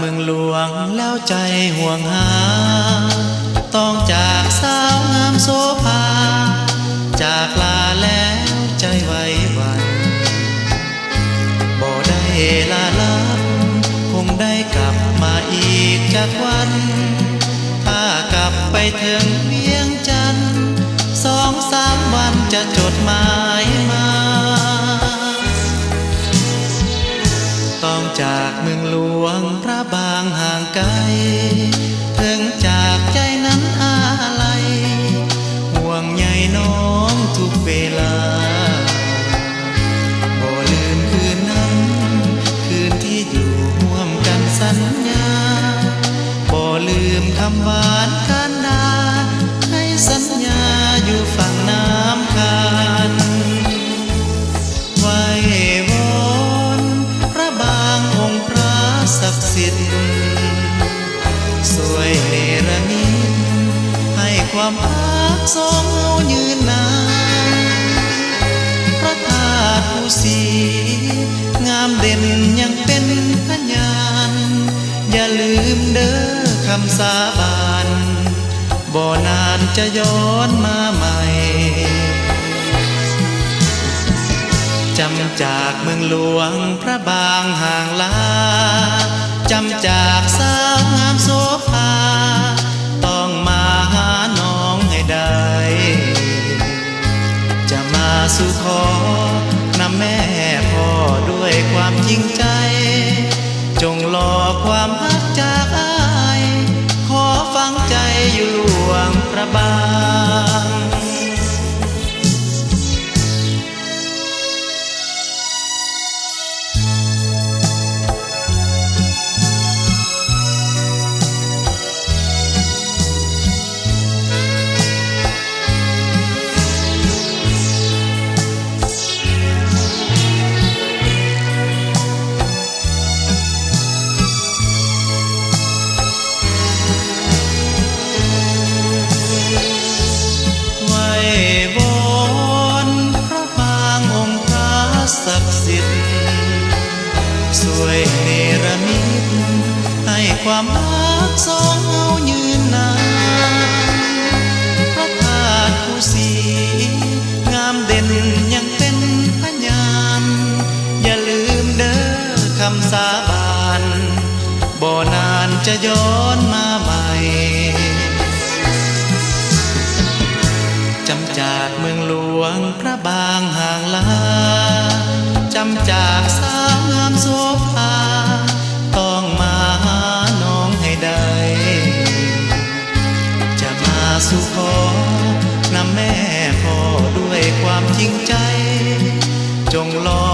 มืองหลวงแล้วใจห่วงหาต้องจากสาวงามโสภาจากลาแล้วใจไว้วันบ่ได้ลาลับคงได้กลับมาอีกจากวันถ้ากลับไปถึงเวียงจันทร์2-3 วันจะจดหมายมาต้องจากเมืองหลวงพระบางห่างไกลถึงจากใจนั้นอะไรห่วงใยน้องทุกเวลาบ่ลืมคืนนั้นคืนที่อยู่ร่วมกันสัญญาบ่ลืมคำหวานกันดาให้สัญญาอยู่ฝั่งน้ำคานไว้วอนพระบางองค์พระศักดิ์สิทธิ์สวยเนรมิตให้ความรักสองเฮายืนนานพระธาตุภูสีงามเด่นยังเป็นพยานอย่าลืมเด้อคำสาบานบ่นานจะย้อนมาใหม่จำจากเมืองหลวงพระบางห่างลาจำจากสาวงามโสภาต้องมาหาน้องให้ได้จะมาสู่ขอนำแม่พ่อด้วยความจริงใจจงรอความรักจากอ้ายขอฟังใจอยู่หลวงพระบางศักดิ์สิทธิ์สวยเนรมิตให้ความรักสองเฮายืนนานพระธาตุภูสีงามเด่นยังเป็นพยานอย่าลืมเด้อคำสาบานบ่นานจะย้อนมาใหม่จำจากเมืองหลวงพระบางห่างลาจำจากสาวงามโสภาต้องมาหาน้องให้ได้จะมาสู่ขอนำแม่พ่อด้วยความจริงใจจงรอ